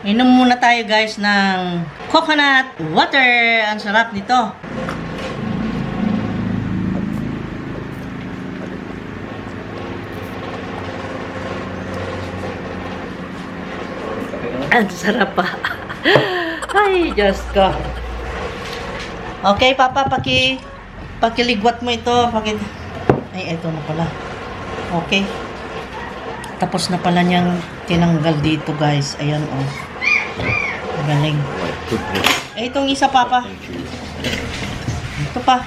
Inom muna tayo guys ng coconut water. Ang sarap nito. Ang sarap pa. Ay, Diyos ko. Okay, Papa, pakiligwat mo ito. Ay, ito na pala. Okay. Tapos na pala niyang tinanggal dito, guys. Ayan, oh. Galing. Eh, itong isa, Papa. Ito pa.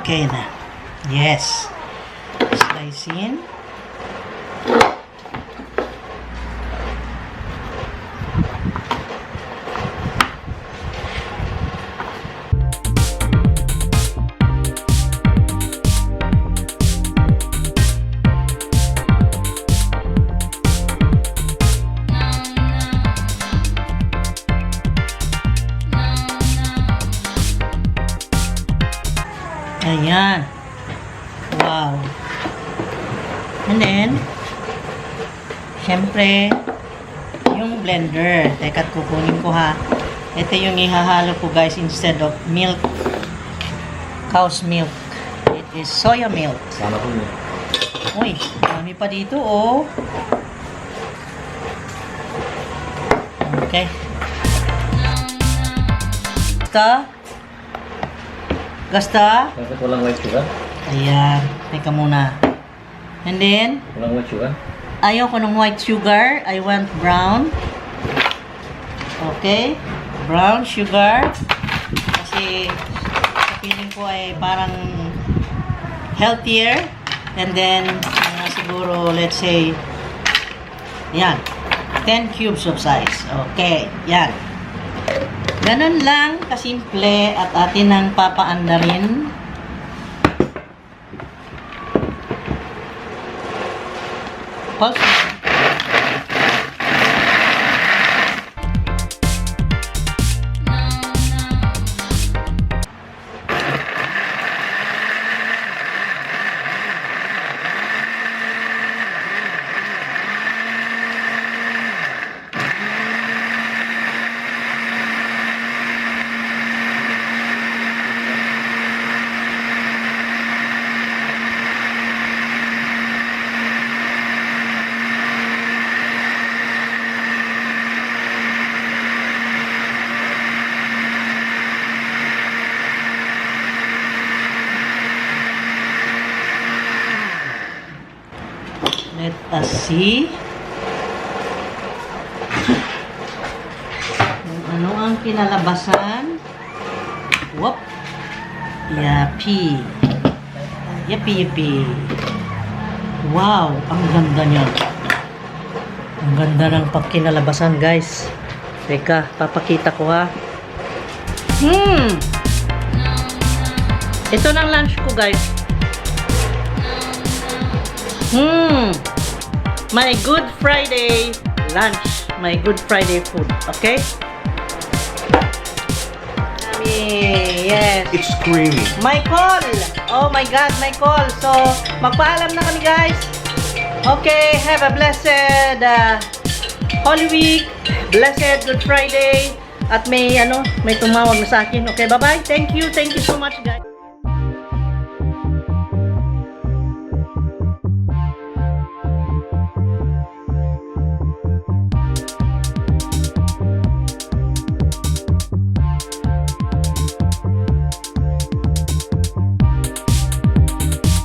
Okay na. Yes. Slice in. Ayan. Wow. And then, syempre, yung blender. Teka, kukunin ko ha. Ito yung ihahalo ko guys instead of milk. Cow's milk. It is soya milk. Sana po yun. Uy, dami pa dito oh. Okay. Gasta. Bakit walang white sugar? Ayan. Teka muna. And then, Walang white sugar? ayaw ko ng white sugar. I want brown. Okay. Brown sugar. Kasi, sa feeling ko ay parang healthier. And then, siguro, let's say, yan. 10 cubes of size. Okay. Yan. Ganun lang kasimple at atin nang papaandarin. Pulse. Let us see kung ano ang kinalabasan. Whoop. Yappy. Yappy. Wow, ang ganda niya. Ang ganda ng pagkinalabasan, guys. Teka, papakita ko ha. Ito ng lunch ko, guys. My Good Friday lunch. My Good Friday food. Okay? Yes. It's creamy. My call. Oh my God, my call. So, magpaalam na kami, guys. Okay, have a blessed Holy Week. Blessed Good Friday. At may tumawag na sa akin. Okay, bye-bye. Thank you so much, guys.